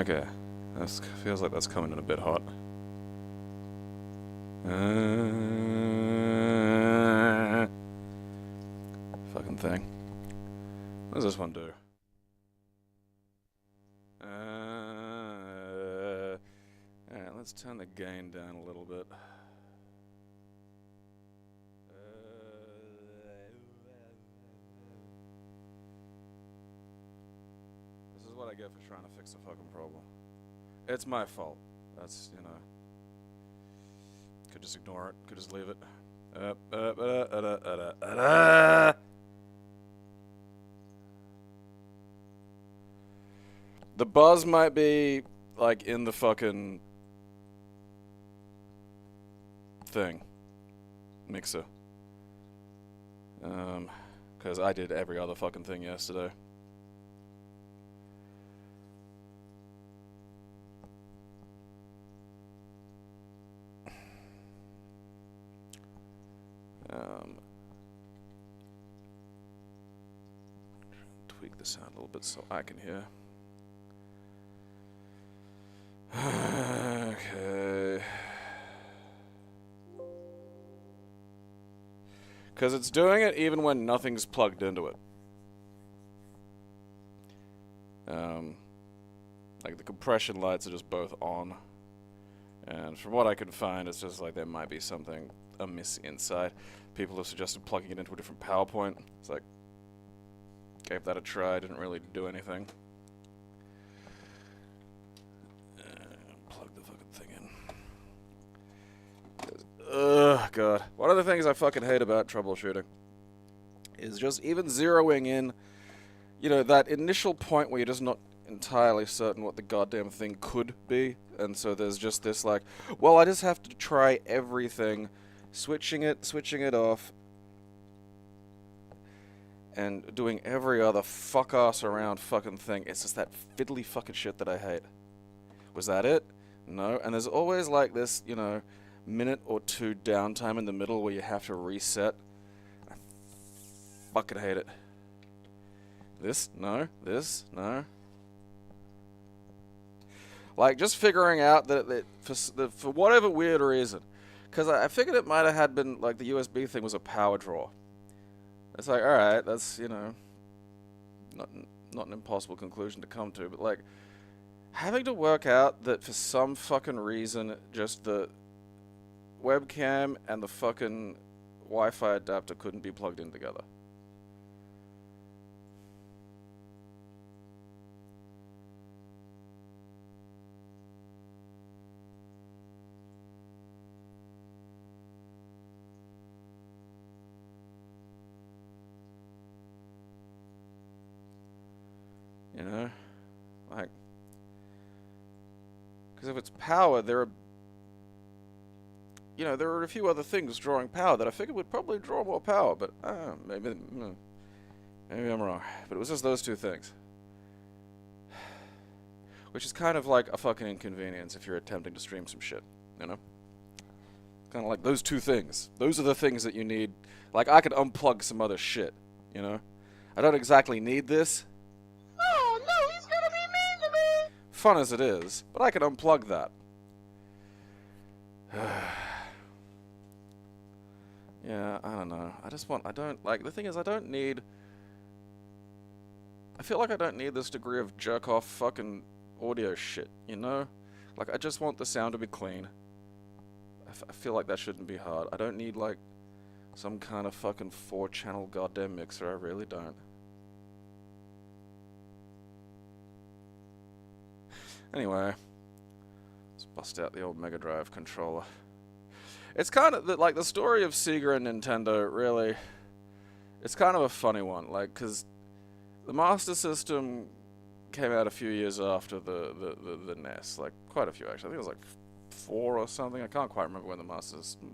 Okay. That feels like that's coming in a bit hot. Fucking thing. What does this one do? Alright, let's turn the gain down a little bit. This is what I get for trying to fix a fucking problem. It's my fault. That's, you know. Could just ignore it. Could just leave it. The buzz might be, like, in the fucking thing. Mixer. Because I did every other fucking thing yesterday. Tweak the sound a little bit so I can hear. Okay. Because it's doing it even when nothing's plugged into it. Like the compression lights are just both on. And from what I can find, it's just like there might be something amiss inside. People have suggested plugging it into a different power point. It's like, gave that a try, didn't really do anything. Plug the fucking thing in. Ugh, God. One of the things I fucking hate about troubleshooting is just even zeroing in, you know, that initial point where you're just not entirely certain what the goddamn thing could be. And so there's just this like, well, I just have to try everything, switching it off, and doing every other fuck-ass around fucking thing. It's just that fiddly fucking shit that I hate. Was that it? No. And there's always like this, you know, minute or two downtime in the middle where you have to reset. I fucking hate it. This? No. This? No. Like, just figuring out that for whatever weird reason, because I figured it might have had been, like, the USB thing was a power draw. It's like, alright, that's, you know, not an impossible conclusion to come to, but, like, having to work out that for some fucking reason, just the webcam and the fucking Wi-Fi adapter couldn't be plugged in together. You know, like, because if it's power, there are a few other things drawing power that I figured would probably draw more power, but maybe I'm wrong. But it was just those two things, which is kind of like a fucking inconvenience if you're attempting to stream some shit, you know? Kind of like those two things. Those are the things that you need. Like, I could unplug some other shit, you know? I don't exactly need this. Fun as it is, but I can unplug that. Yeah, I don't know. The thing is, I feel like I don't need this degree of jerk-off fucking audio shit, you know? Like, I just want the sound to be clean. I feel like that shouldn't be hard. I don't need, like, some kind of fucking 4-channel goddamn mixer. I really don't. Anyway, let's bust out the old Mega Drive controller. It's kind of like the story of Sega and Nintendo. Really, it's kind of a funny one. Like, because the Master System came out a few years after the NES. Like, quite a few actually. I think it was like 4 or something. I can't quite remember when the Master System,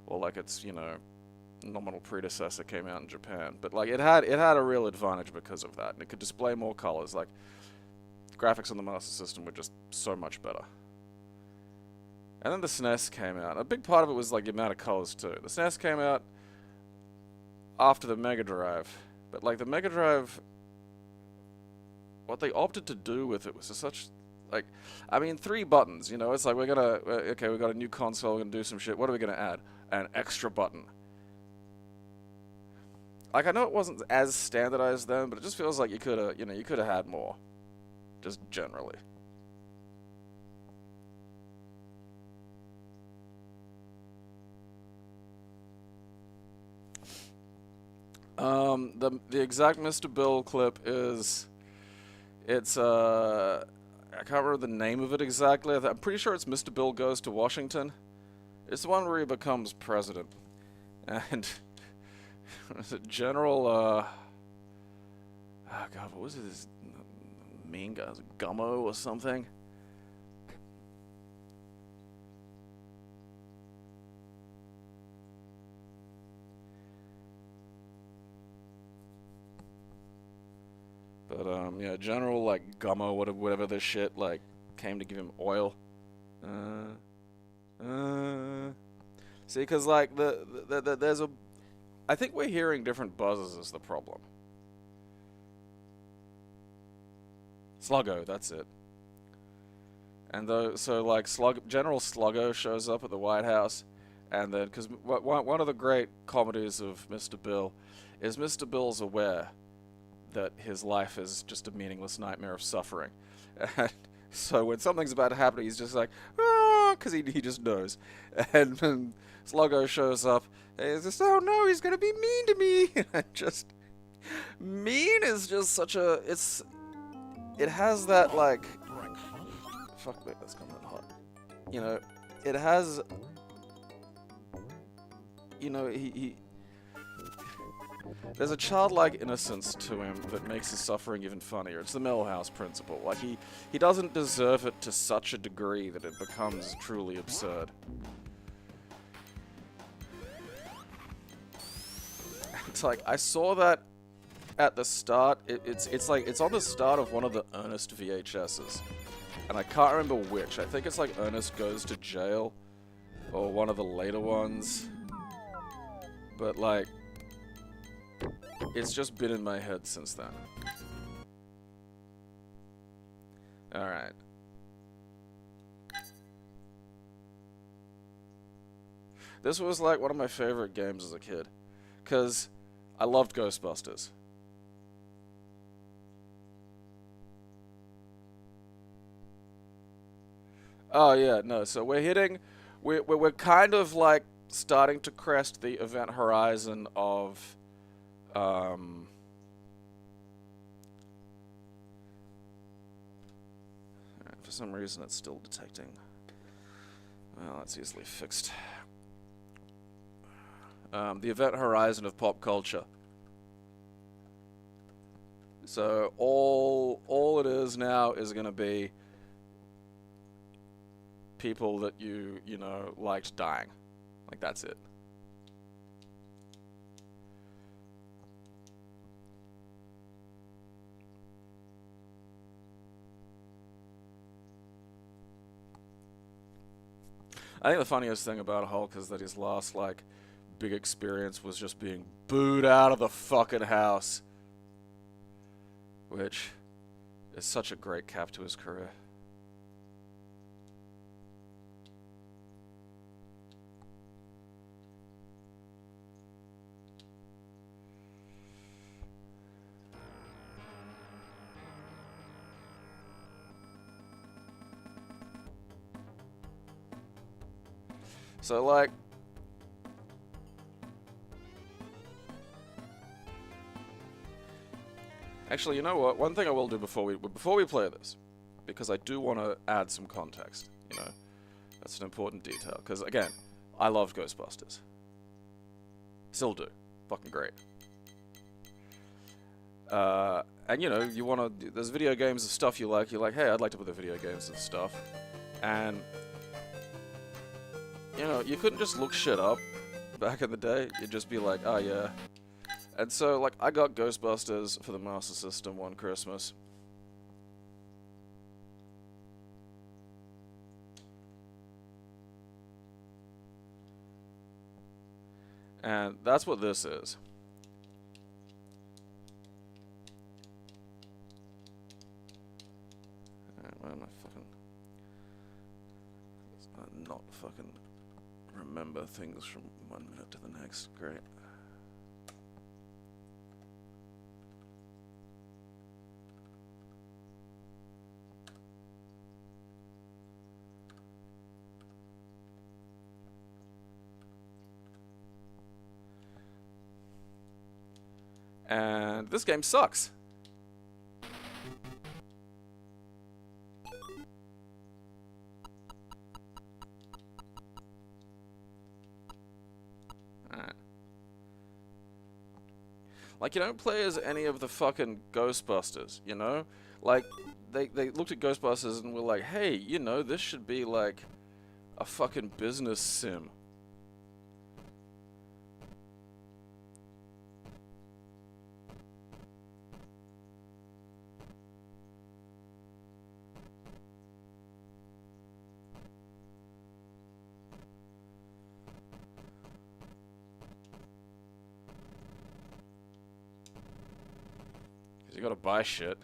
or like its, you know, nominal predecessor came out in Japan. But like it had a real advantage because of that, and it could display more colors. Like, graphics on the Master System were just so much better. And then the SNES came out. A big part of it was like the amount of colors too. The SNES came out after the Mega Drive, but like the Mega Drive, what they opted to do with it was just such Like, I mean, 3 buttons, you know, it's like we're gonna, okay, we got a new console, we're gonna do some shit, what are we gonna add? An extra button. Like, I know it wasn't as standardized then, but it just feels like you could've, you know, you could've had more. Just generally. The exact Mr. Bill clip is, it's, I can't remember the name of it exactly. I'm pretty sure it's Mr. Bill Goes to Washington. It's the one where he becomes president. And General, oh God, what was it? This mean guy, Gummo or something? But, yeah, General, like, Gummo, whatever this shit, like, came to give him oil. See, because, like, there's a... I think we're hearing different buzzes is the problem. Sluggo, that's it. And so, like, General Sluggo shows up at the White House, and then, because one of the great comedies of Mr. Bill is Mr. Bill's aware that his life is just a meaningless nightmare of suffering. And so when something's about to happen, he's just like, ah, because he just knows. And when Sluggo shows up, he's just, oh no, he's gonna be mean to me. And just, mean is just such a, it has that, like, fuck me, that's coming in hot. You know, it has, you know, there's a childlike innocence to him that makes his suffering even funnier. It's the Millhouse principle. Like, he doesn't deserve it to such a degree that it becomes truly absurd. It's like, I saw that at the start. It's like, it's on the start of one of the Ernest VHSs. And I can't remember which. I think it's like Ernest Goes to Jail, or one of the later ones. But, like, it's just been in my head since then. Alright. This was like one of my favorite games as a kid. Because I loved Ghostbusters. Oh yeah, no, so we're kind of like starting to crest the event horizon of for some reason it's still detecting. Well, that's easily fixed. The event horizon of pop culture. So all it is now is going to be people that you know, liked dying. Like, that's it. I think the funniest thing about Hulk is that his last, like, big experience was just being booed out of the fucking house. Which is such a great cap to his career. So, like, actually, you know what? One thing I will do before we play this, because I do want to add some context. You know, that's an important detail. Because again, I love Ghostbusters. Still do. Fucking great. And you know, you want to. There's video games and stuff you like. You're like, hey, I'd like to play the video games and stuff. And you know, you couldn't just look shit up back in the day. You'd just be like, oh yeah. And so, like, I got Ghostbusters for the Master System one Christmas. And that's what this is. Alright, where am I fucking... Not fucking remember things from 1 minute to the next. Great. And this game sucks. Alright. Like, you don't play as any of the fucking Ghostbusters, you know? Like, they looked at Ghostbusters and were like, hey, you know, this should be like a fucking business sim. You gotta buy shit,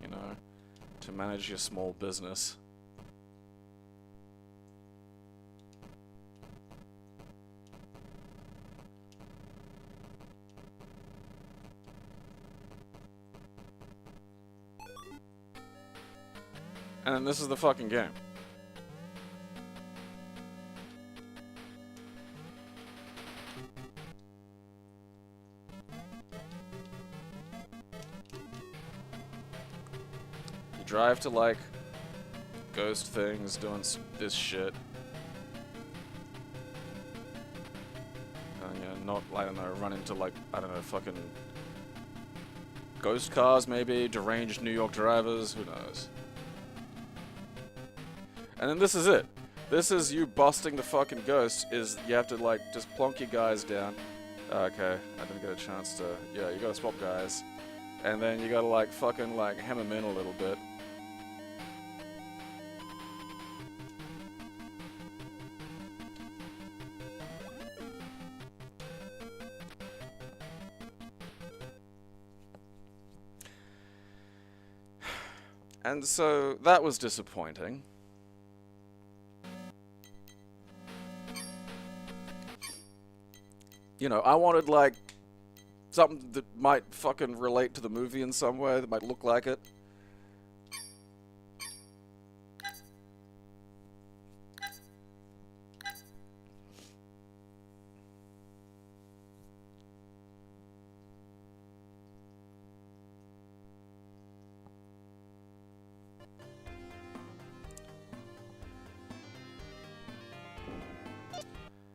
you know, to manage your small business. And then this is the fucking game. Drive to, like, ghost things, doing this shit. And, yeah, not, I don't know, run into, like, I don't know, fucking ghost cars, maybe, deranged New York drivers, who knows. And then this is it. This is you busting the fucking ghost, is you have to, like, just plonk your guys down. Okay, I didn't get a chance to, yeah, you gotta swap guys. And then you gotta, like, fucking, like, hem them in a little bit. And so, that was disappointing. You know, I wanted, like, something that might fucking relate to the movie in some way, that might look like it.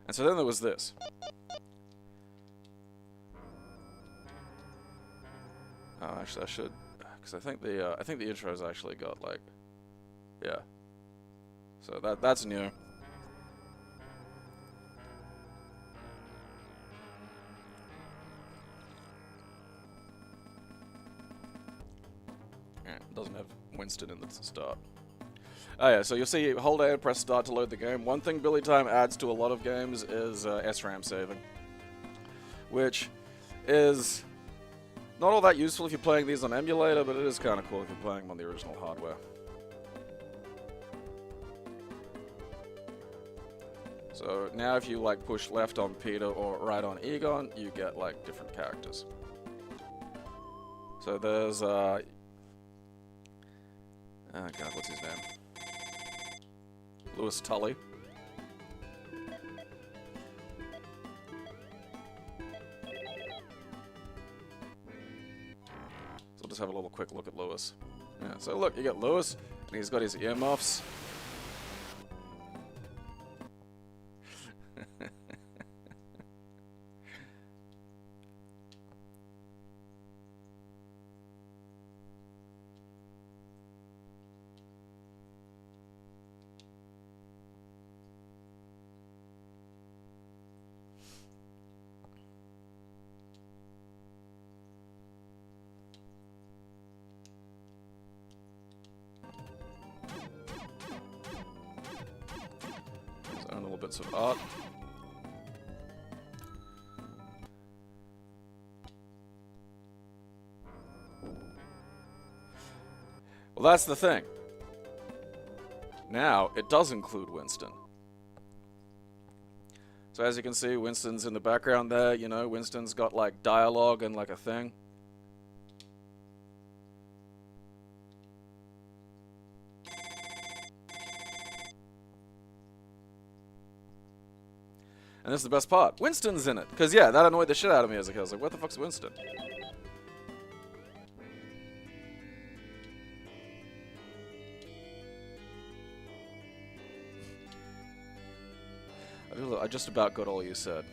And so then there was this. Oh, actually, I should, because I think the intro's actually got, like, yeah. So that's new. Yeah, it doesn't have Winston in the start. Oh yeah, so you'll see, hold A and press start to load the game. One thing Billytime adds to a lot of games is SRAM saving, which is not all that useful if you're playing these on emulator, but it is kind of cool if you're playing them on the original hardware. So now if you, like, push left on Peter or right on Egon, you get, like, different characters. So there's, oh god, what's his name? Louis Tully. So we'll just have a little quick look at Louis. Yeah, so look, you get Louis, and he's got his earmuffs. Bits of art. Well, that's the thing. Now, it does include Winston. So as you can see, Winston's in the background there, you know, Winston's got like dialogue and like a thing. And this is the best part. Winston's in it. Because, yeah, that annoyed the shit out of me as a kid. I was like, what the fuck's Winston? I just about got all you said.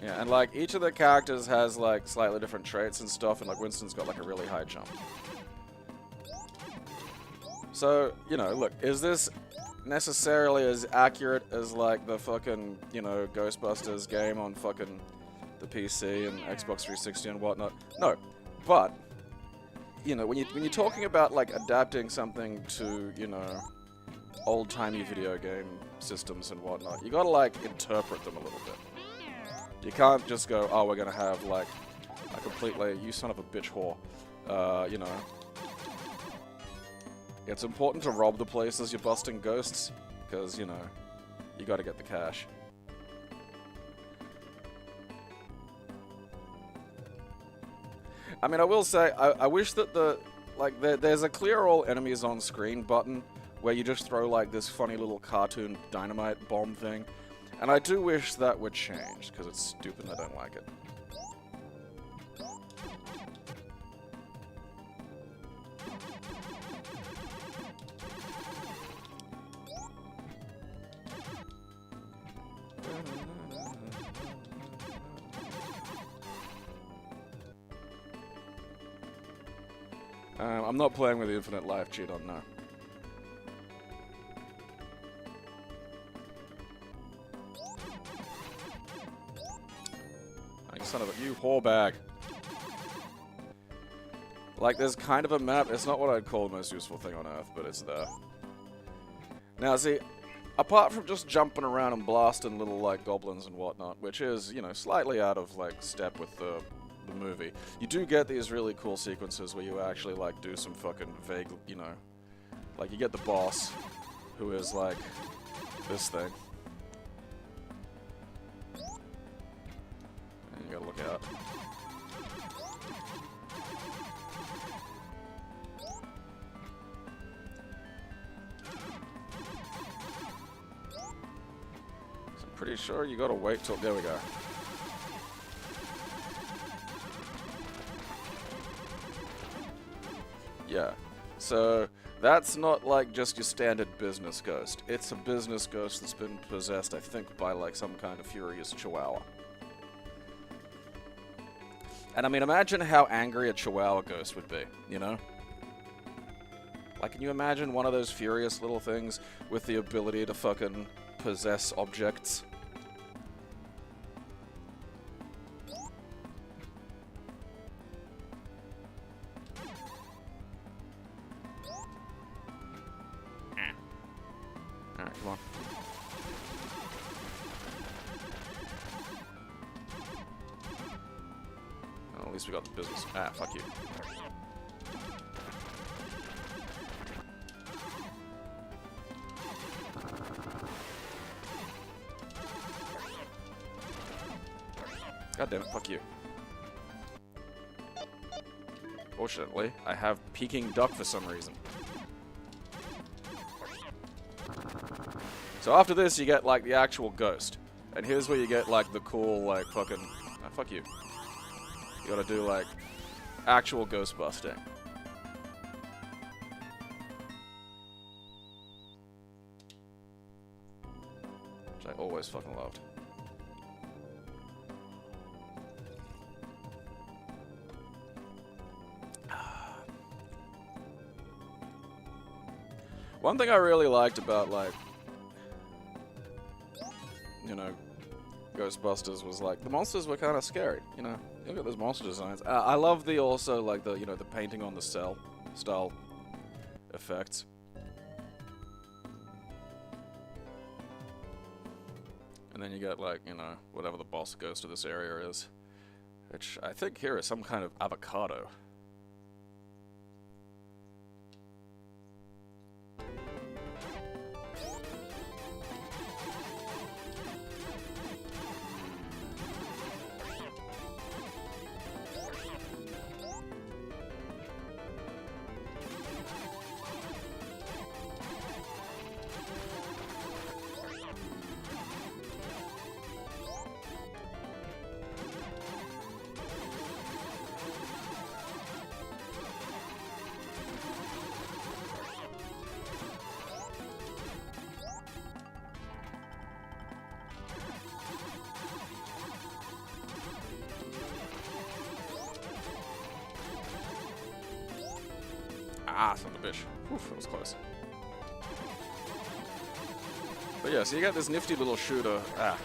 Yeah, and like, each of the characters has like slightly different traits and stuff, and like Winston's got like a really high jump. So, you know, look, is this necessarily as accurate as like the fucking, you know, Ghostbusters game on fucking the PC and Xbox 360 and whatnot? No, but you know, when you're talking about like adapting something to, you know, old-timey video game systems and whatnot, you gotta like interpret them a little bit. You can't just go, oh, we're gonna have like a completely, you son of a bitch whore, you know. It's important to rob the places you're busting ghosts, because, you know, you gotta get the cash. I mean, I will say, I wish that there's a clear all enemies on screen button where you just throw like this funny little cartoon dynamite bomb thing. And I do wish that would change, because it's stupid and I don't like it. I'm not playing with the infinite life cheat on, no. You son of a, you whore bag. Like, there's kind of a map. It's not what I'd call the most useful thing on Earth, but it's there. Now, see, apart from just jumping around and blasting little, like, goblins and whatnot, which is, you know, slightly out of, like, step with the movie, you do get these really cool sequences where you actually, like, do some fucking vague, you know, like, you get the boss, who is, like, this thing. And you gotta look out. So I'm pretty sure you gotta wait till, there we go. Yeah, so that's not like just your standard business ghost. It's a business ghost that's been possessed, I think, by like some kind of furious chihuahua. And I mean, imagine how angry a chihuahua ghost would be, you know? Like, can you imagine one of those furious little things with the ability to fucking possess objects? Alright, come on. Well, at least we got the business. Ah, fuck you. God damn it, fuck you. Fortunately, I have Peking Duck for some reason. So after this, you get, like, the actual ghost. And here's where you get, like, the cool, like, fucking... Ah, fuck you. You gotta do, like, actual ghost busting. Which I always fucking loved. One thing I really liked about, like, you know, Ghostbusters was, like, the monsters were kind of scary, you know? You look at those monster designs. I love the, also, like, the, you know, the painting on the cell style effects. And then you get, like, you know, whatever the boss ghost of this area is. Which I think here is some kind of avocado. Ah, son of a bitch. Oof, that was close. But yeah, so you got this nifty little shooter. Ah.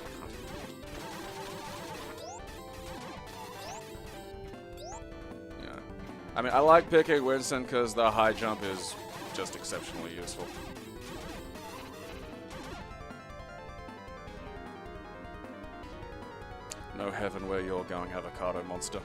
Yeah. I mean, I like picking Winston because the high jump is just exceptionally useful. No heaven where you're going, avocado monster.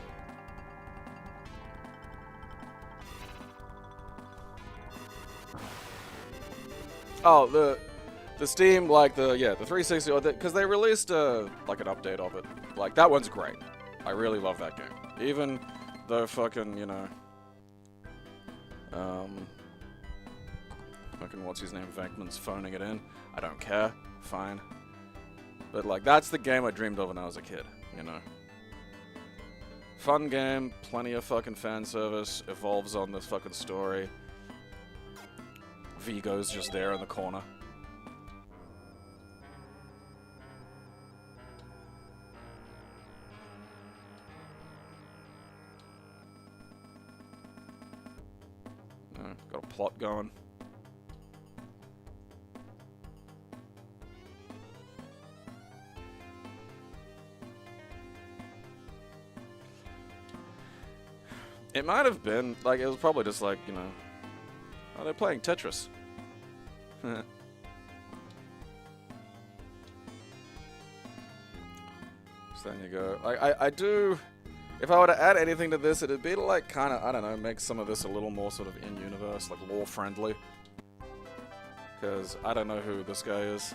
Oh, the Steam, like the 360, or because they released like an update of it. Like that one's great. I really love that game. Even though fucking, you know, fucking what's his name, Venkman's phoning it in. I don't care. Fine. But like that's the game I dreamed of when I was a kid. You know. Fun game, plenty of fucking fan service, evolves on this fucking story. Vigo's just there in the corner. Got a plot going. It might have been, like, it was probably just like, you know, oh, they're playing Tetris. So there you go. I do, if I were to add anything to this, it'd be to, like, kind of, I don't know, make some of this a little more sort of in-universe, like, lore-friendly. Because I don't know who this guy is.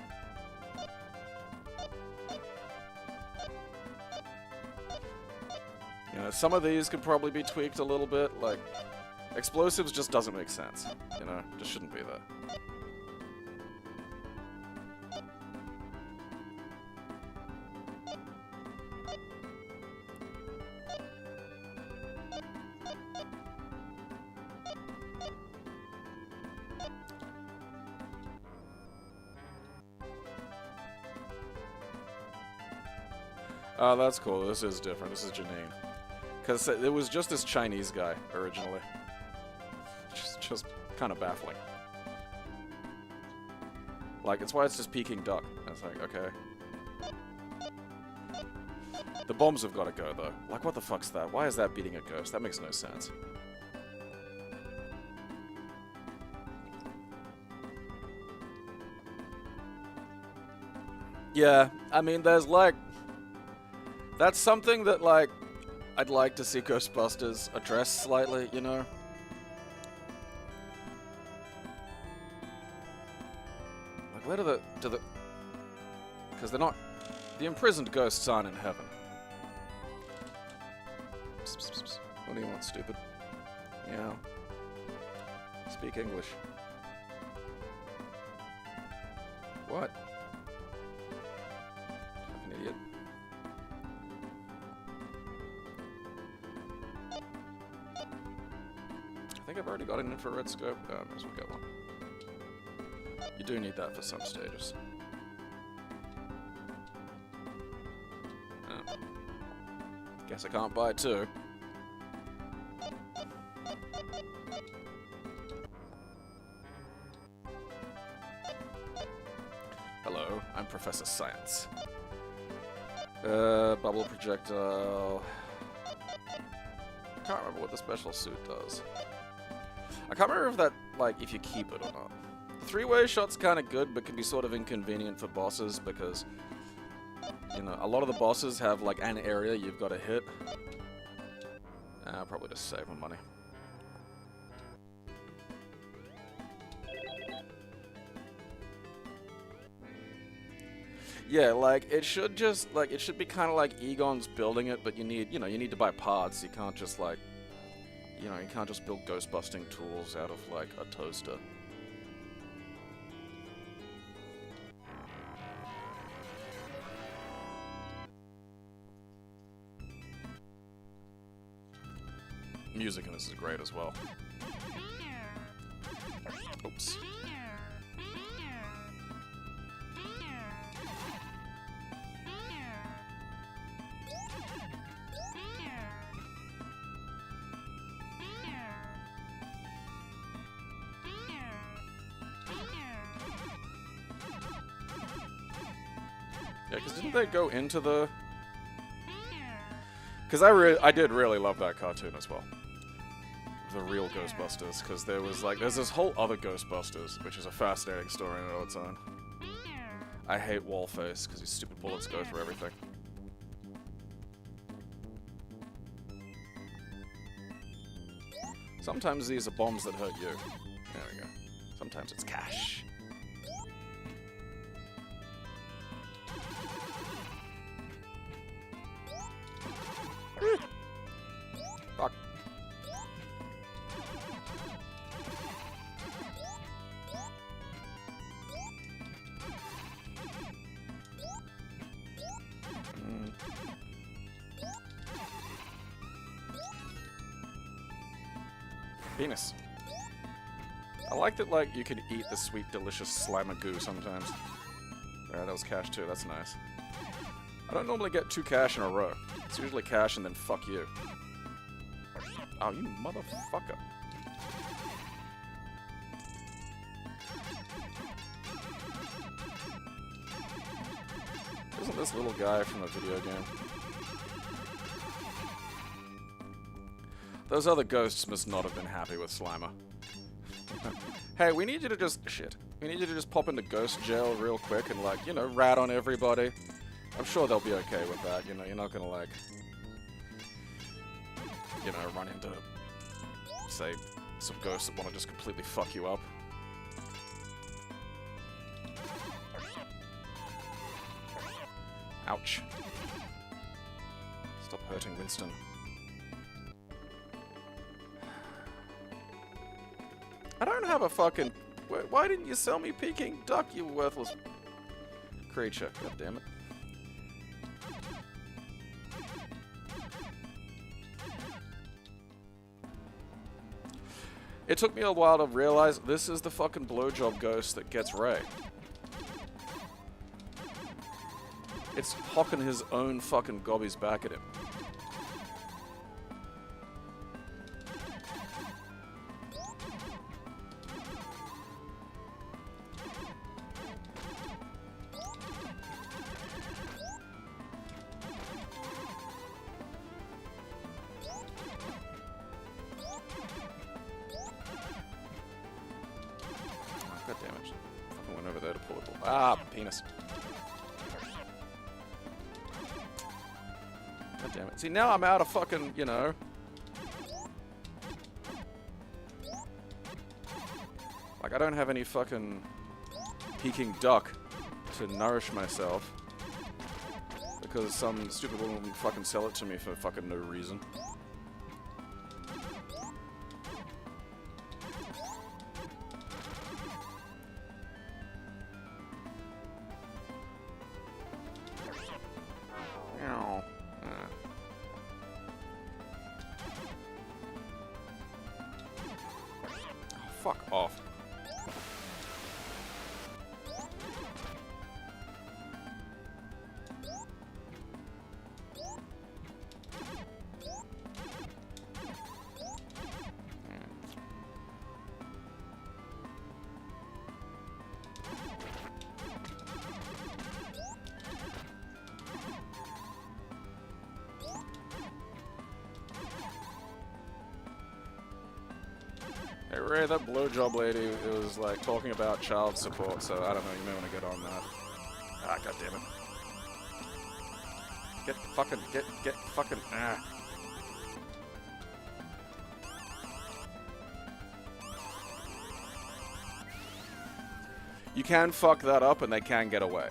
You know, some of these could probably be tweaked a little bit, like, explosives just doesn't make sense, you know, just shouldn't be there. Oh, that's cool, this is different, this is Janine. Because it was just this Chinese guy, originally. Just kind of baffling. Like, it's why it's just Peking duck. It's like, okay. The bombs have got to go, though. Like, what the fuck's that? Why is that beating a ghost? That makes no sense. Yeah, I mean, there's, like... That's something that, like, I'd like to see Ghostbusters address slightly, you know? Like, where do the... Because they're not... The imprisoned ghosts aren't in heaven. Psst, psst, psst. What do you want, stupid? Yeah. Speak English. What? Fucking idiot. I think I've already got an infrared scope. Oh, I might as well get one. You do need that for some stages. Oh. Guess I can't buy two. Hello, I'm Professor Science. Bubble projectile. I can't remember what the special suit does. I can't remember if that, like, if you keep it or not. The three-way shot's kind of good, but can be sort of inconvenient for bosses because, you know, a lot of the bosses have, like, an area you've got to hit. I'll probably just save my money. Yeah, like, it should just, like, it should be kind of like Egon's building it, but you need, you know, you need to buy parts. You can't just, like, you know, you can't just build ghost-busting tools out of, like, a toaster. Music in this is great as well. Oops. Yeah, because didn't they go into the... Because I did really love that cartoon as well. The real Ghostbusters, because there was like, there's this whole other Ghostbusters, which is a fascinating story in its own. I hate Wallface, because his stupid bullets go through everything. Sometimes these are bombs that hurt you. There we go. Sometimes it's cash. Fuck. Penis. I like that, like, you can eat the sweet, delicious Slimer goo sometimes. Yeah, that was cash too, that's nice. I don't normally get 2 cash in a row. It's usually cash and then fuck you. Oh, you motherfucker. Isn't this little guy from a video game? Those other ghosts must not have been happy with Slimer. Hey, we need you to just... Shit. We need you to just pop into ghost jail real quick and, like, you know, rat on everybody. I'm sure they'll be okay with that, you know, you're not gonna, like... You know, run into, say, some ghosts that want to just completely fuck you up. Ouch. Stop hurting Winston. I don't have a fucking... Why didn't you sell me Peking Duck, you worthless creature? God damn it. It took me a while to realize this is the fucking blowjob ghost that gets Ray. It's hocking his own fucking gobbies back at him. God damn it. I went over there to pull it. Ah, penis. God damn it. See, now I'm out of fucking, you know. Like, I don't have any fucking Peking duck to nourish myself. Because some stupid woman would fucking sell it to me for fucking no reason. Fuck off. Hey Ray, that blowjob lady was like talking about child support, so I don't know, you may want to get on that. Ah, goddammit. Get fucking, ah. You can fuck that up and they can get away.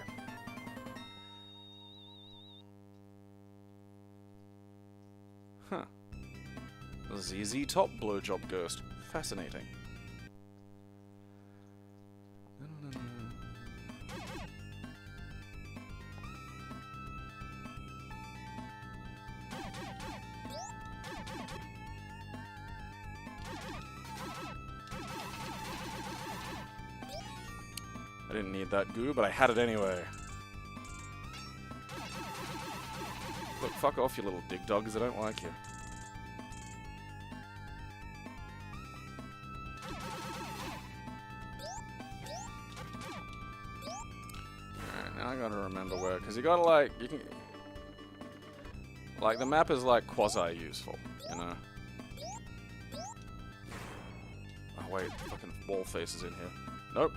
Huh. ZZ Top Blowjob Ghost. Fascinating. I didn't need that goo, but I had it anyway. Look, fuck off, you little dig dogs. I don't like you. Alright, now I gotta remember where, because you gotta, like, you can... Like, the map is, like, quasi-useful, you know? Oh, wait, fucking wall faces in here. Nope.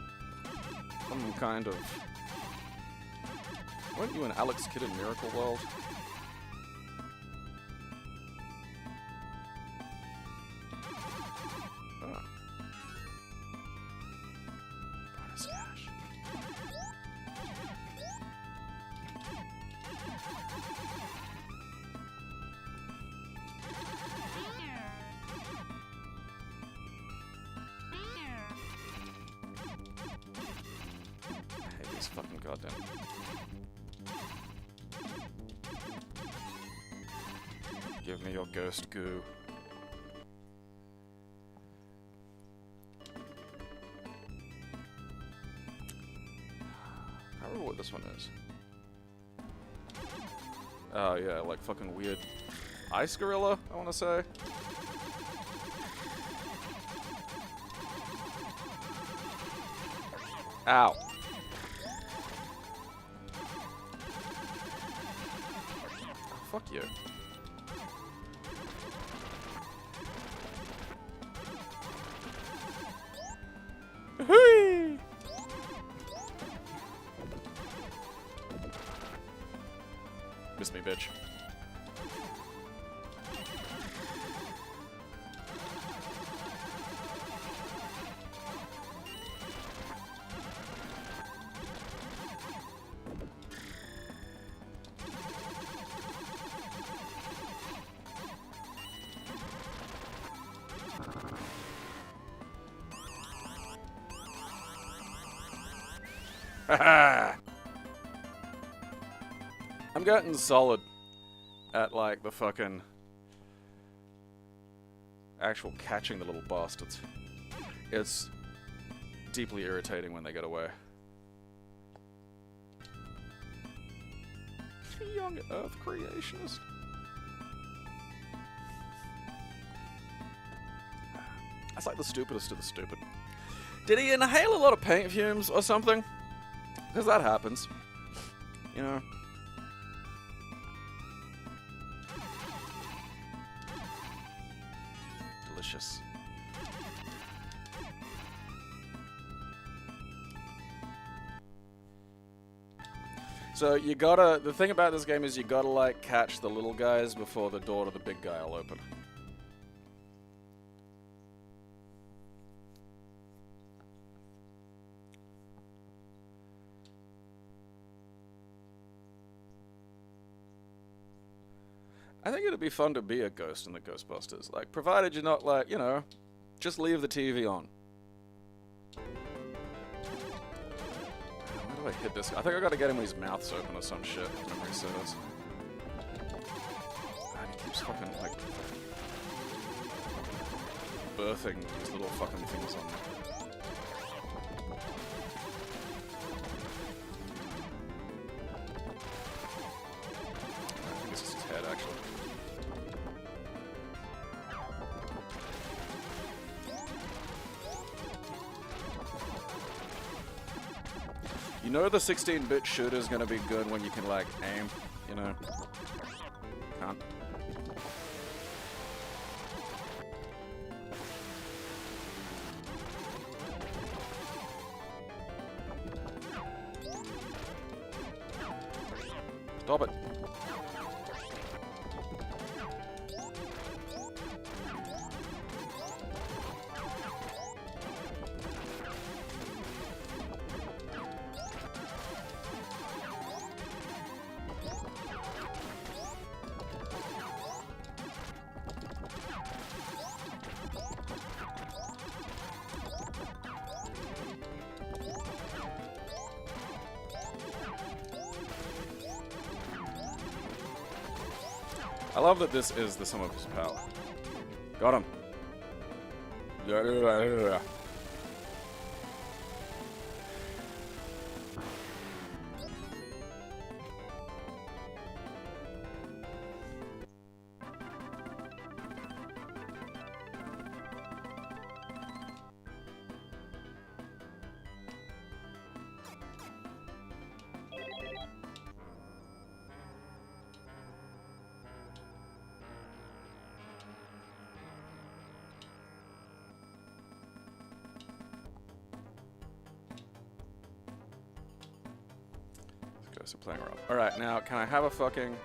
Some kind of... Weren't you an Alex Kidd in Miracle World? Oh. Bonus cash. Fucking goddamn. Give me your ghost goo. I don't remember what this one is. Oh yeah, like fucking weird ice gorilla, I wanna say. Ow. Fuck you. Whee! Miss me, bitch. I'm getting solid at, like, the fucking actual catching the little bastards. It's deeply irritating when they get away. Young Earth creationist. That's like the stupidest of the stupid. Did he inhale a lot of paint fumes or something? Because that happens. You know? Delicious. So you gotta... The thing about this game is you gotta, like, catch the little guys before the door to the big guy will open. I think it'd be fun to be a ghost in the Ghostbusters. Like, provided you're not, like, you know, just leave the TV on. Where do I hit this guy? I think I gotta get him with his mouths open or some shit, if memory serves. And he keeps fucking, like, birthing these little fucking things on me. I think this is his head, actually. You know the 16-bit shooter is gonna be good when you can, like, aim, you know? Can't. Stop it. I love that this is the sum of his power. Got him. Yeah. So playing around. Alright, now can I have a fucking...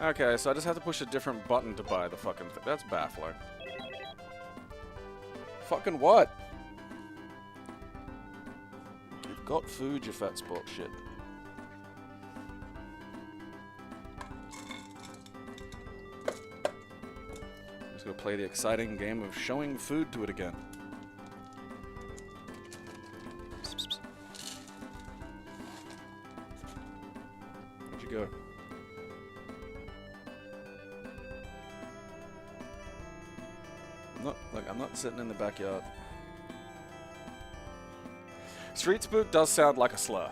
Okay, so I just have to push a different button to buy the fucking thing. That's baffling. Fucking what? You've got food, you fat sport shit. I'm just gonna play the exciting game of showing food to it again. Go. I'm not sitting in the backyard. Street spook does sound like a slur.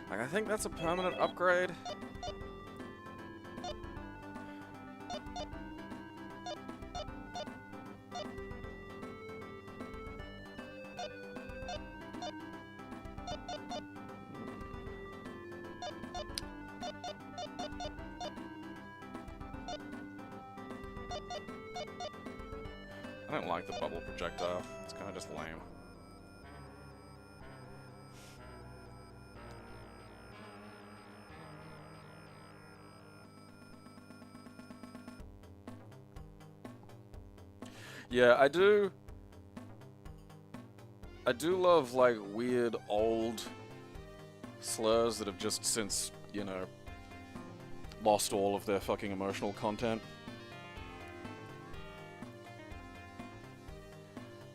Like, I think that's a permanent upgrade. I don't like the bubble projectile. It's kind of just lame. Yeah, I do love, like, weird old slurs that have just since, you know, lost all of their fucking emotional content.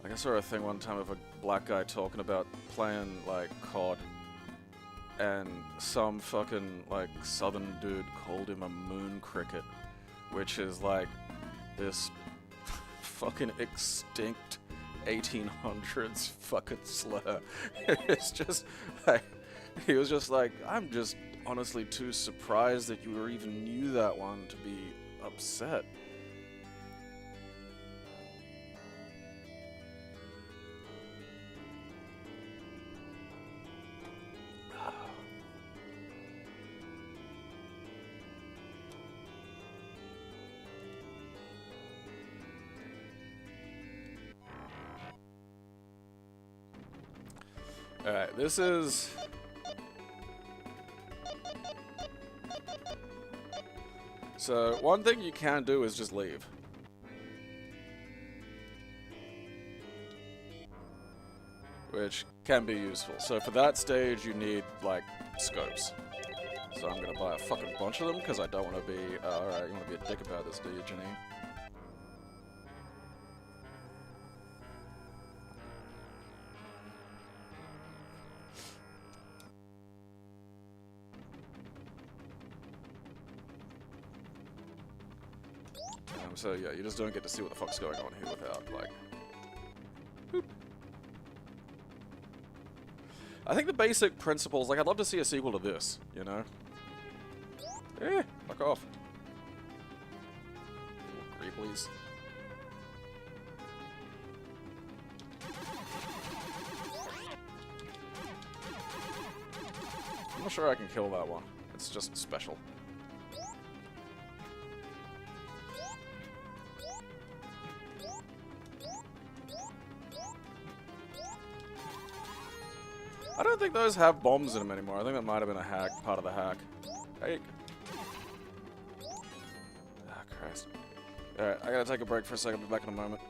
Like, I saw a thing one time of a black guy talking about playing, like, COD, and some fucking, like, southern dude called him a moon cricket, which is, like, this fucking extinct 1800s fucking slur. It's just like, he was just like, I'm just honestly too surprised that you even knew that one to be upset. Alright, this is... So, one thing you can do is just leave. Which can be useful. So for that stage you need, like, scopes. So I'm gonna buy a fucking bunch of them, because I don't want to be... alright, you want to be a dick about this, do you, Janine? So yeah, you just don't get to see what the fuck's going on here without, like... Boop. I think the basic principles, like, I'd love to see a sequel to this, you know? Fuck off. Agree, please. I'm not sure I can kill that one. It's just special. I don't think those have bombs in them anymore. I think that might have been a hack, part of the hack. Hey. Ah, Christ. Alright, I gotta take a break for a second. I'll be back in a moment.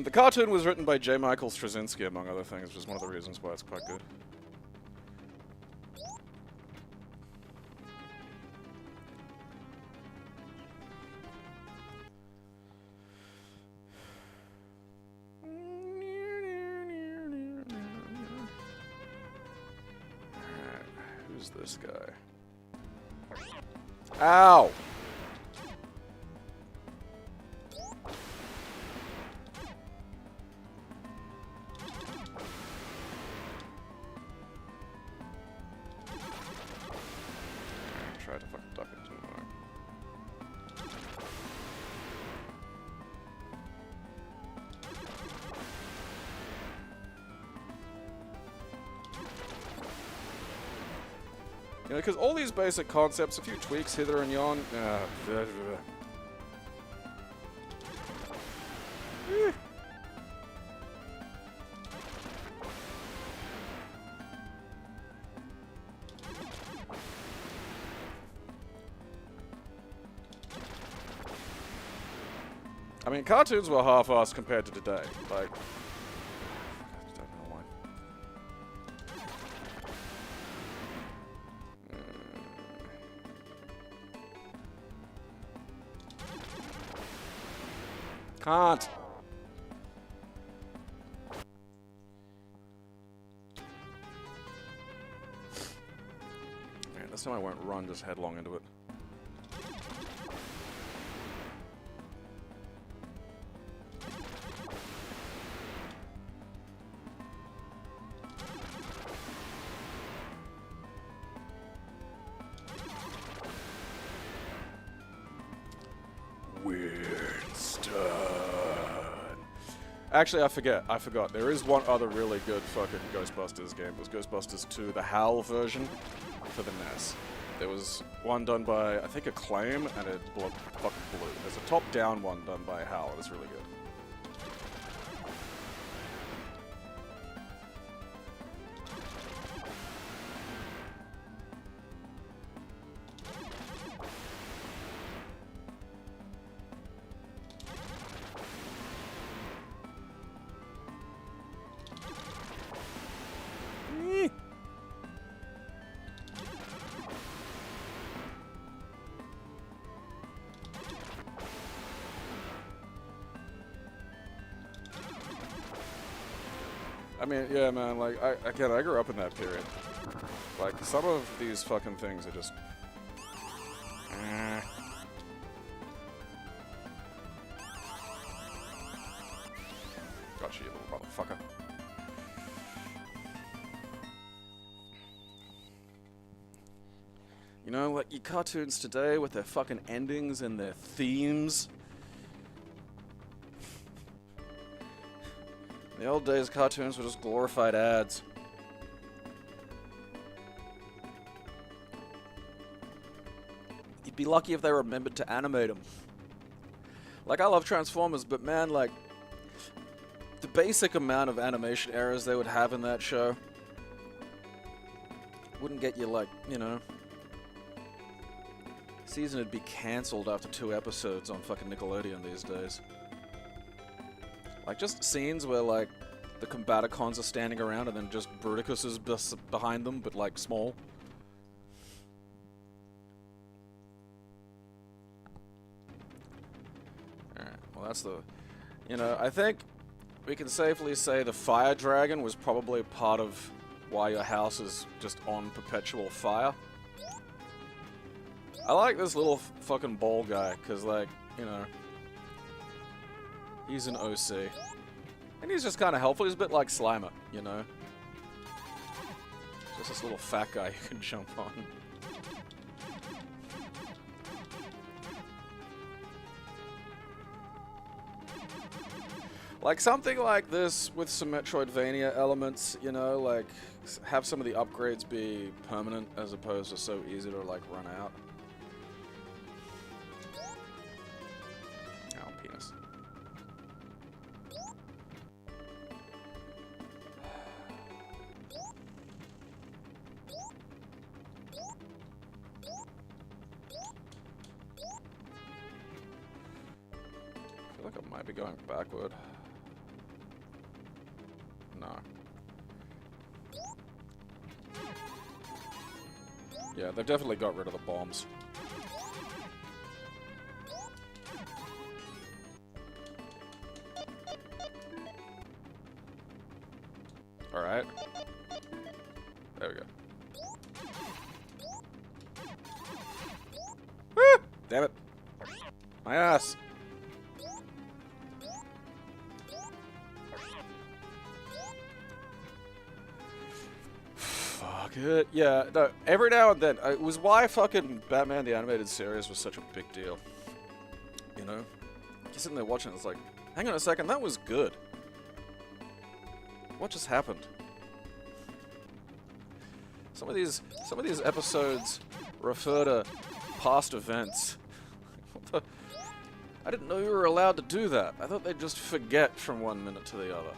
The cartoon was written by J. Michael Straczynski, among other things, which is one of the reasons why it's quite good. Alright, who's this guy? Ow! You know, because all these basic concepts, a few tweaks hither and yon. I mean, cartoons were half-assed compared to today. Like, I don't know why. Can't. Man, this time I won't run just headlong into it. Actually, I forgot. There is one other really good fucking Ghostbusters game. It was Ghostbusters 2, the HAL version for the NES. There was one done by, I think, Acclaim, and it fucking blew. There's a top-down one done by HAL, and it's really good. I mean, yeah, man, like, I grew up in that period. Like, some of these fucking things are just... Gotcha, you little motherfucker. You know, like, your cartoons today with their fucking endings and their themes... In the old days, cartoons were just glorified ads. You'd be lucky if they remembered to animate them. Like, I love Transformers, but man, like, the basic amount of animation errors they would have in that show wouldn't get you, like, you know... Season would be cancelled after 2 episodes on fucking Nickelodeon these days. Like, just scenes where, like, the Combaticons are standing around and then just Bruticus is behind them, but like small. Alright, well that's the... You know, I think we can safely say the fire dragon was probably part of why your house is just on perpetual fire. I like this little fucking ball guy, because like, you know, he's an OC. And he's just kind of helpful. He's a bit like Slimer, you know? Just this little fat guy you can jump on. Like something like this with some Metroidvania elements, you know, like have some of the upgrades be permanent as opposed to so easy to like run out. Oh, penis. I feel like I might be going backward. No. Yeah, they've definitely got rid of the bombs. Alright. There we go. Woo! Damn it. My ass. Good. Yeah, no, every now and then. It was why fucking Batman the Animated Series was such a big deal. You know? You're sitting there watching, it's like, hang on a second, that was good. What just happened? Some of these episodes refer to past events. What the? I didn't know you were allowed to do that. I thought they'd just forget from one minute to the other.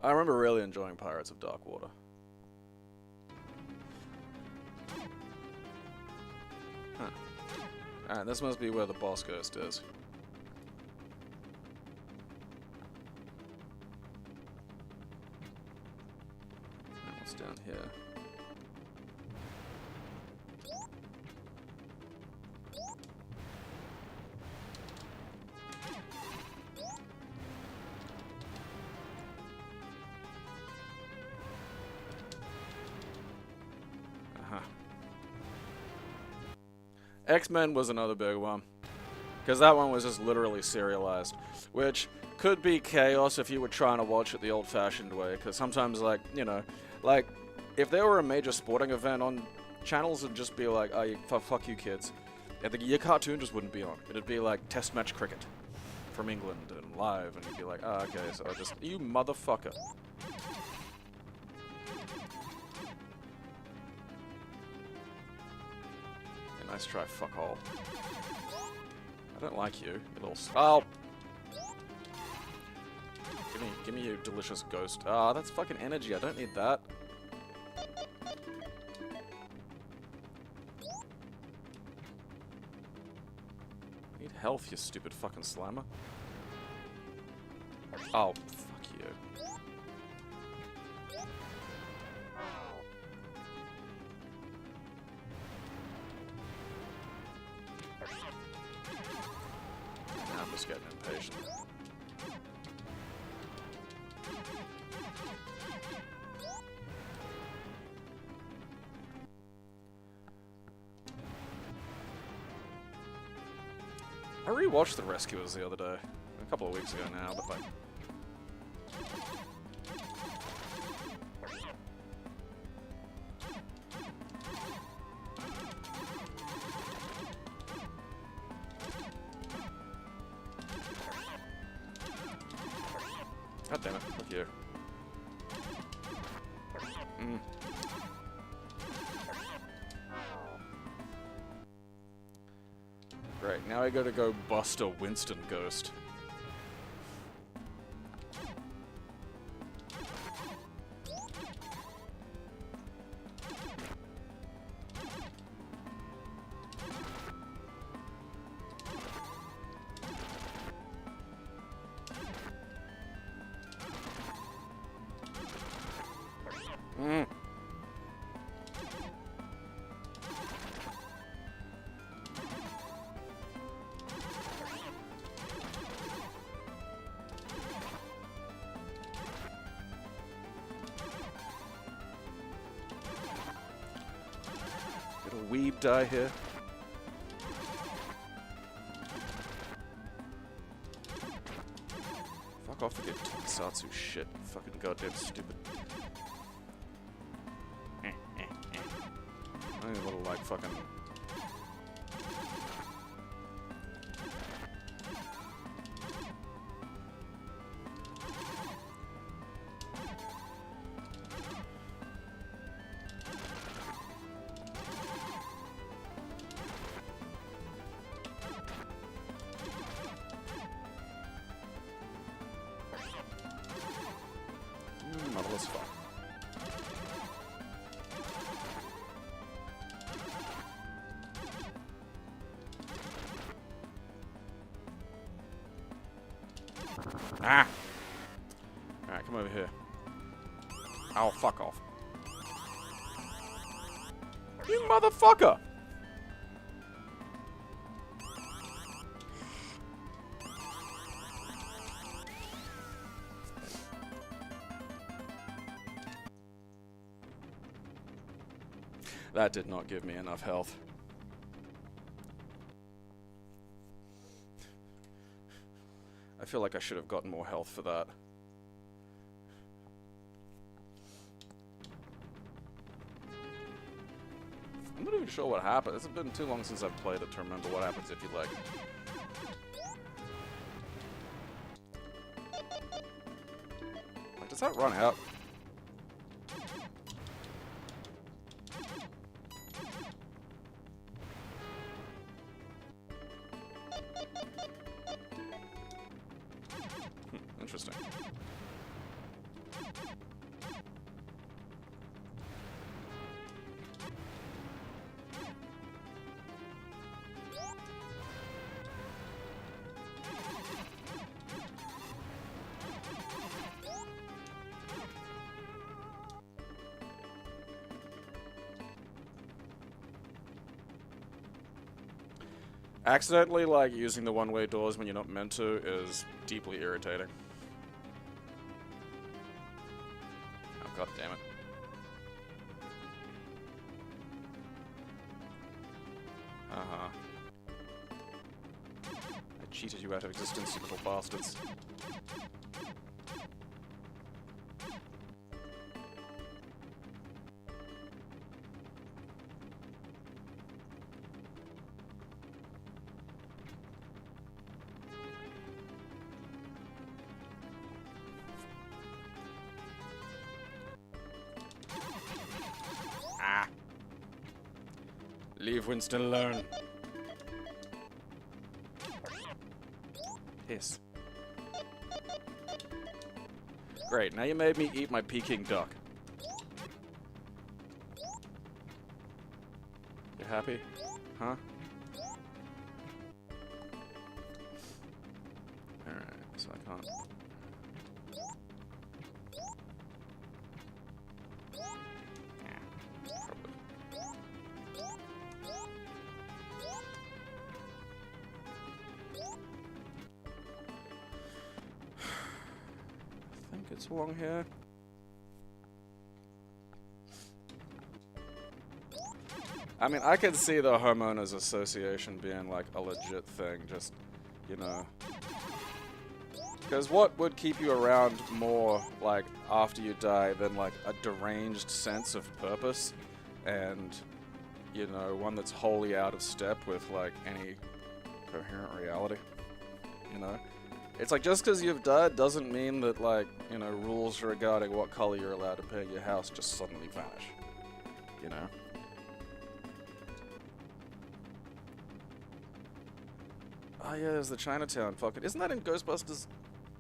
I remember really enjoying Pirates of Dark Water. Huh. Alright, this must be where the boss ghost is. And what's down here? X-Men was another big one, because that one was just literally serialized, which could be chaos if you were trying to watch it the old-fashioned way, because sometimes, like, you know, like, if there were a major sporting event on channels, it'd just be like, oh, fuck you kids. Your cartoon just wouldn't be on. It'd be like test match cricket from England and live, and you'd be like, oh, okay, so I just, you motherfucker. Nice try, fuckhole. I don't like you, you little oh! Give me your delicious ghost. Ah, that's fucking energy, I don't need that. I need health, you stupid fucking slammer. Oh, fuck you. I'm just getting impatient. I rewatched The Rescuers the other day. A couple of weeks ago now, but like... God damn it, fuck you. Great, now I gotta go bust a Winston ghost. weeb die here? Fuck off with your tokusatsu shit. Fucking goddamn stupid. I need a little, like, fucking... Marvelous fun. Ah! Alright, come over here. Oh, fuck off. You motherfucker! That did not give me enough health. I feel like I should have gotten more health for that. I'm not even sure what happened. It's been too long since I've played it to remember what happens if you like. Like, does that run out? Interesting. Accidentally, like, using the one-way doors when you're not meant to is deeply irritating. Oh, god damn it. Uh-huh. I cheated you out of existence, you little bastards. Leave Winston alone. Piss. Great, now you made me eat my Peking duck. You happy? Huh? Alright, so I can't... It's along here. I mean, I could see the homeowners association being like a legit thing, just, you know. Because what would keep you around more, like, after you die than, like, a deranged sense of purpose and, you know, one that's wholly out of step with, like, any coherent reality, you know? It's like, just because you've died doesn't mean that, like, you know, rules regarding what color you're allowed to paint your house just suddenly vanish. You know? Oh yeah, there's the Chinatown fucking... Isn't that in Ghostbusters?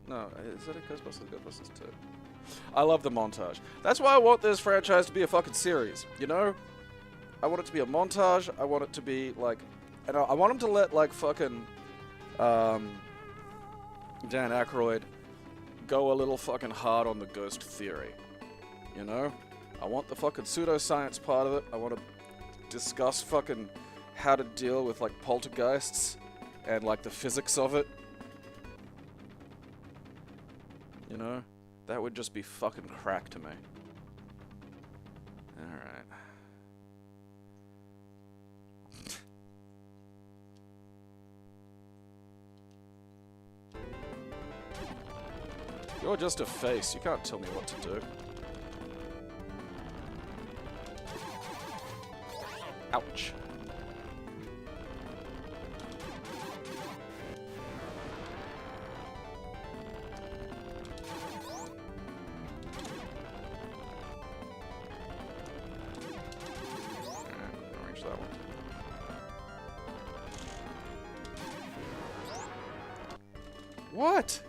No, is that in Ghostbusters? Ghostbusters 2. I love the montage. That's why I want this franchise to be a fucking series, you know? I want it to be a montage, I want it to be, like... And I want them to let, like, fucking... Dan Aykroyd go a little fucking hard on the ghost theory, you know? I want the fucking pseudoscience part of it. I want to discuss fucking how to deal with, like, poltergeists and, like, the physics of it. You know? That would just be fucking crack to me. Alright. You're just a face. You can't tell me what to do. Ouch. Arrange that one. What?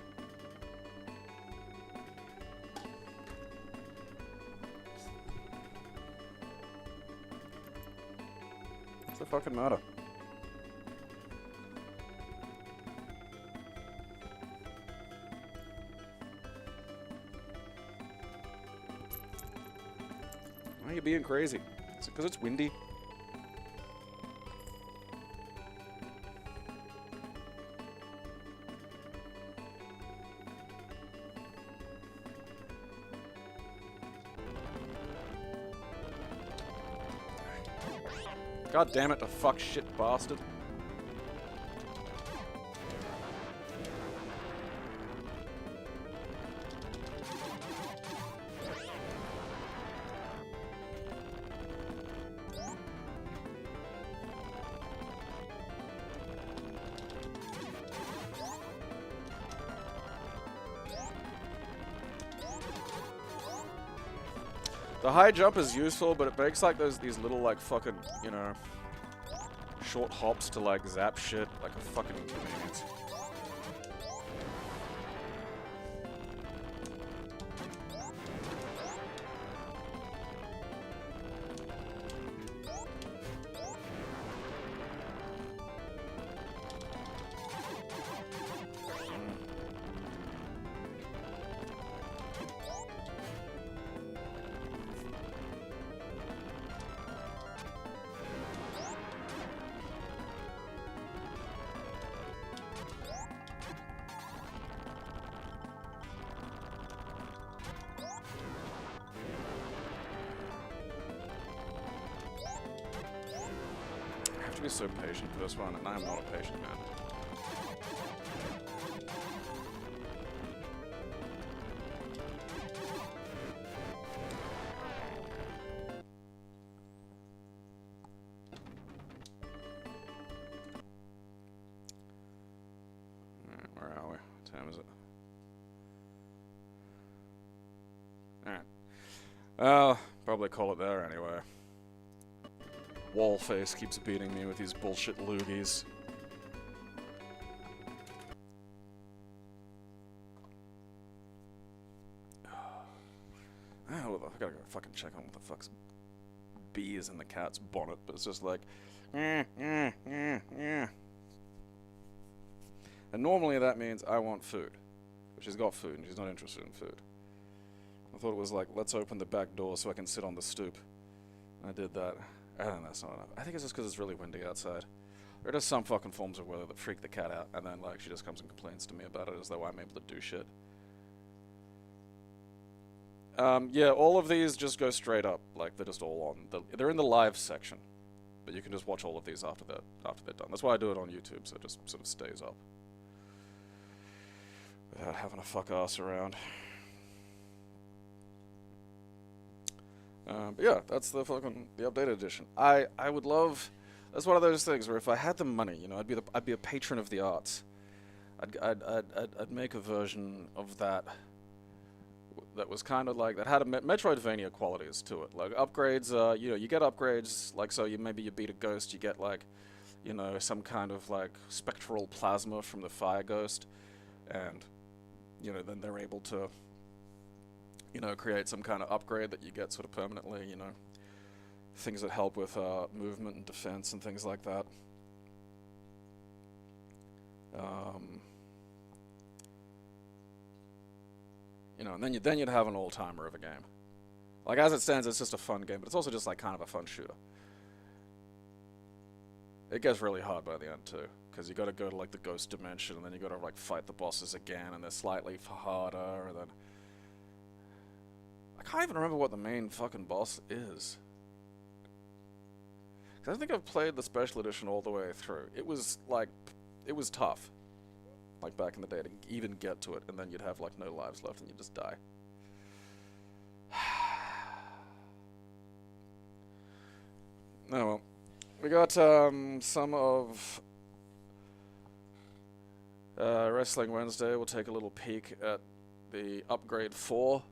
What's the fucking matter? Why are you being crazy? Is it because it's windy? God damn it, the fuck shit bastard. The high jump is useful, but it makes like these little like fucking, you know, short hops to like zap shit like a fucking inconvenience. Be so patient for this one, and I'm not a patient man. Alright, where are we? What time is it? Alright. I'll probably call it there anyway. Wallface keeps beating me with these bullshit loogies. I gotta go fucking check on what the fuck's bee is in the cat's bonnet, but it's just like, And normally that means I want food. But she's got food and she's not interested in food. I thought it was like, let's open the back door so I can sit on the stoop. I did that. I don't know, that's not enough. I think it's just because it's really windy outside. There are just some fucking forms of weather that freak the cat out, and then like she just comes and complains to me about it as though I'm able to do shit. Yeah, all of these just go straight up, like they're just all on. They're in the live section, but you can just watch all of these after they're done. That's why I do it on YouTube, so it just sort of stays up without having to fuck ass around. But yeah, that's the updated edition. I would love. That's one of those things where if I had the money, you know, I'd be a patron of the arts. I'd make a version of that was kind of like that had a Metroidvania qualities to it, like upgrades. You know, you get upgrades like so. Maybe you beat a ghost, you get like, you know, some kind of like spectral plasma from the fire ghost, and you know then they're able to, you know, create some kind of upgrade that you get sort of permanently, you know, things that help with movement and defense and things like that. You know, and then you'd have an all-timer of a game. Like, as it stands, it's just a fun game, but it's also just like kind of a fun shooter. It gets really hard by the end too, because you got to go to like the ghost dimension, and then you got to like fight the bosses again, and they're slightly harder, and then I can't even remember what the main fucking boss is. Cause I think I've played the special edition all the way through. It was like, it was tough. like back in the day, to even get to it, and then you'd have like no lives left and you'd just die. Oh well. We got some of Wrestling Wednesday. We'll take a little peek at the upgrade 4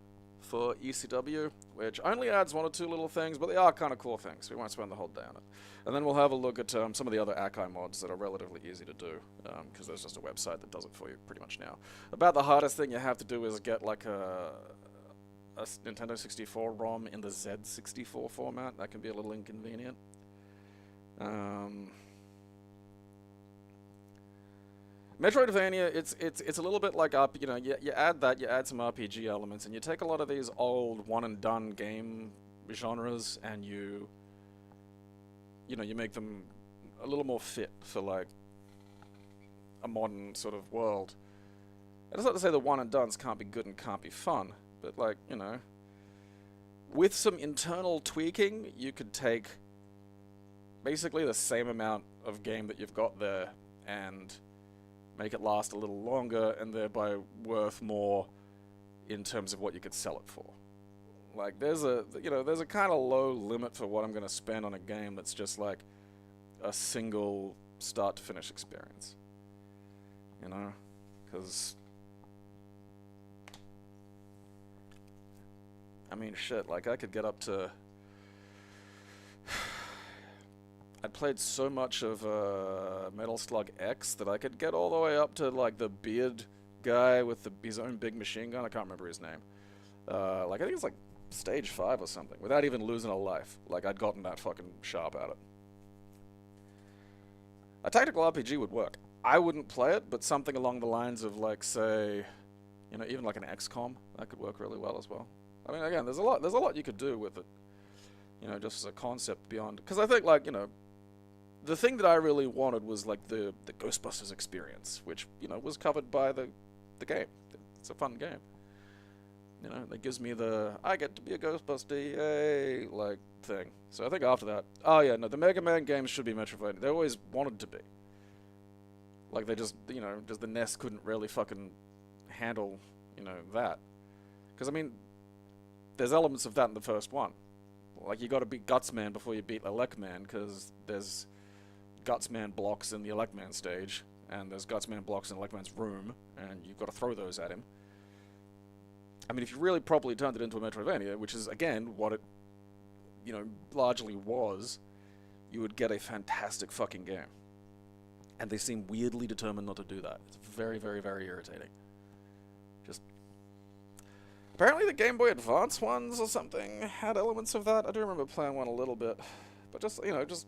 for ECW, which only adds 1 or 2 little things, but they are kind of cool things. We won't spend the whole day on it. And then we'll have a look at some of the other Akai mods that are relatively easy to do, because there's just a website that does it for you pretty much now. About the hardest thing you have to do is get like a Nintendo 64 ROM in the Z64 format. That can be a little inconvenient. Metroidvania, it's a little bit like you know, you add that, you add some RPG elements, and you take a lot of these old one and done game genres, and you know, you make them a little more fit for like a modern sort of world. And it's not to say the one and dones can't be good and can't be fun, but like, you know, with some internal tweaking, you could take basically the same amount of game that you've got there and make it last a little longer, and thereby worth more in terms of what you could sell it for. Like, there's a kind of low limit for what I'm going to spend on a game that's just like a single start to finish experience. You know? Because, I mean, shit, like, I could get up to... I'd played so much of Metal Slug X that I could get all the way up to like the beard guy with his own big machine gun. I can't remember his name. Like, I think it's like stage 5 or something, without even losing a life. Like, I'd gotten that fucking sharp at it. A tactical RPG would work. I wouldn't play it, but something along the lines of like, say, you know, even like an XCOM, that could work really well as well. I mean, again, there's a lot you could do with it. You know, just as a concept beyond, because I think, like, you know, the thing that I really wanted was like the Ghostbusters experience, which, you know, was covered by the game. It's a fun game. You know, that gives me the I get to be a Ghostbuster, yay, like thing. So I think after that, oh yeah, no, the Mega Man games should be Metroidvania. They always wanted to be. Like, they just, you know, just the NES couldn't really fucking handle, you know, that. Because I mean, there's elements of that in the first one. Like, you got to beat Gutsman before you beat Elecman, because there's Gutsman blocks in the Elecman stage, and there's Gutsman blocks in Elecman's room, and you've got to throw those at him. I mean, if you really properly turned it into a Metroidvania, which is, again, what it, you know, largely was, you would get a fantastic fucking game. And they seem weirdly determined not to do that. It's very, very, very irritating. Just... Apparently the Game Boy Advance ones or something had elements of that. I do remember playing one a little bit. But just, you know, just...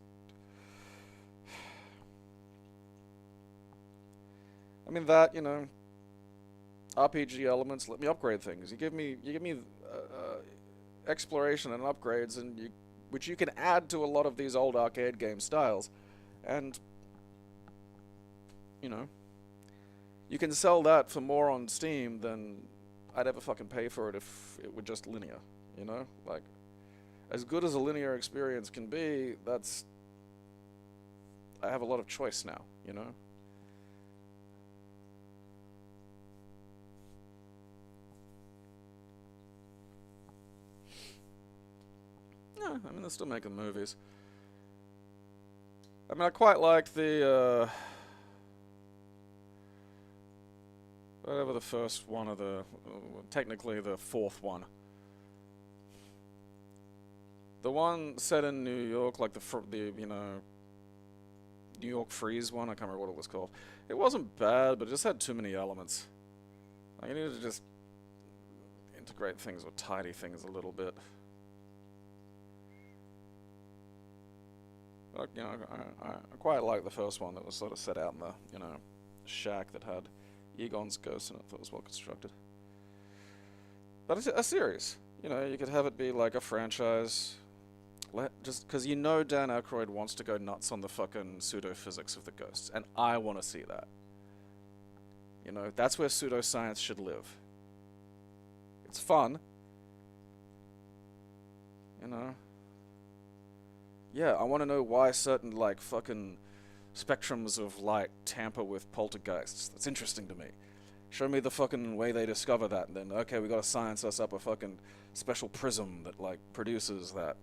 I mean, that, you know... RPG elements let me upgrade things. You give me exploration and upgrades, and which you can add to a lot of these old arcade game styles. And... you know... you can sell that for more on Steam than I'd ever fucking pay for it if it were just linear, you know? Like, as good as a linear experience can be, that's... I have a lot of choice now, you know? Yeah, I mean, they're still making movies. I mean, I quite like the, whatever the first one of the... technically the fourth one. The one set in New York, like the you know... New York Freeze one, I can't remember what it was called. It wasn't bad, but it just had too many elements. Like, you needed to just... integrate things or tidy things a little bit. Like, you know, I quite like the first one that was sort of set out in the, you know, shack that had Egon's ghost in it. That was well constructed. But it's a series. You know, you could have it be like a franchise. Just because you know Dan Aykroyd wants to go nuts on the fucking pseudo-physics of the ghosts. And I want to see that. You know, that's where pseudoscience should live. It's fun. You know. Yeah, I want to know why certain, like, fucking spectrums of light tamper with poltergeists. That's interesting to me. Show me the fucking way they discover that, and then, okay, we gotta science us up a fucking special prism that, like, produces that,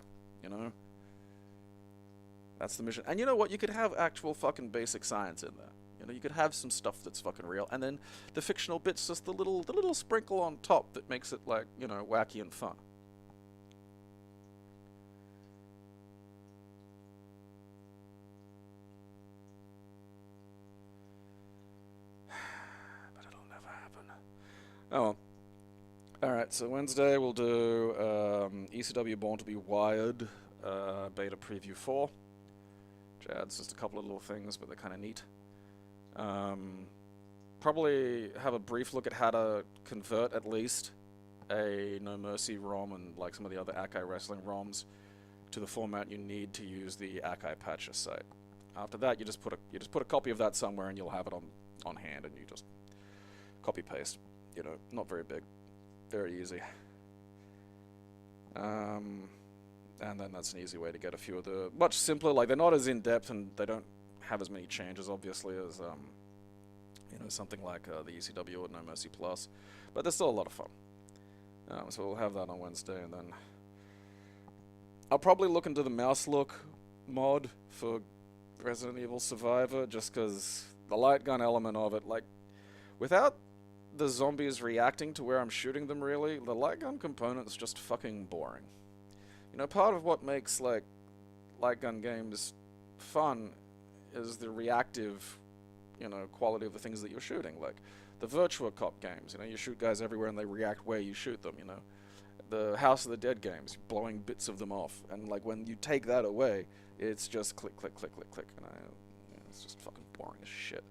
you know? That's the mission. And you know what? You could have actual fucking basic science in there. You know, you could have some stuff that's fucking real, and then the fictional bit's just the little sprinkle on top that makes it, like, you know, wacky and fun. But it'll never happen. Oh well. Alright, so Wednesday we'll do ECW Born to be Wired, Beta Preview 4. Which adds just a couple of little things, but they're kind of neat. Probably have a brief look at how to convert at least a No Mercy ROM and like some of the other Akai Wrestling ROMs to the format you need to use the Akai Patcher site. After that, you just put a copy of that somewhere, and you'll have it on hand, and you just copy paste. You know, not very big, very easy. And then that's an easy way to get a few of the much simpler. Like, they're not as in depth, and they don't have as many changes, obviously, as you know, something like the ECW or No Mercy Plus, but they're still a lot of fun. So we'll have that on Wednesday, and then I'll probably look into the mouse look mod for Resident Evil Survivor, just because the light gun element of it, like, without the zombies reacting to where I'm shooting them, really, the light gun component's just fucking boring. You know, part of what makes, like, light gun games fun is the reactive, you know, quality of the things that you're shooting. Like, the Virtua Cop games, you know, you shoot guys everywhere and they react where you shoot them, you know. The House of the Dead games, blowing bits of them off. And, like, when you take that away, it's just click, click, click, click, click. And it's just fucking boring as shit.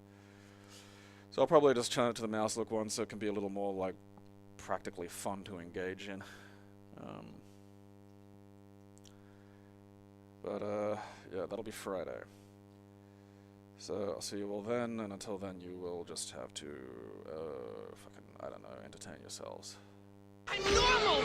So I'll probably just turn it to the mouse look one so it can be a little more, like, practically fun to engage in. Yeah, that'll be Friday. So I'll see you all then, and until then you will just have to, fucking, I don't know, entertain yourselves. I'm normal!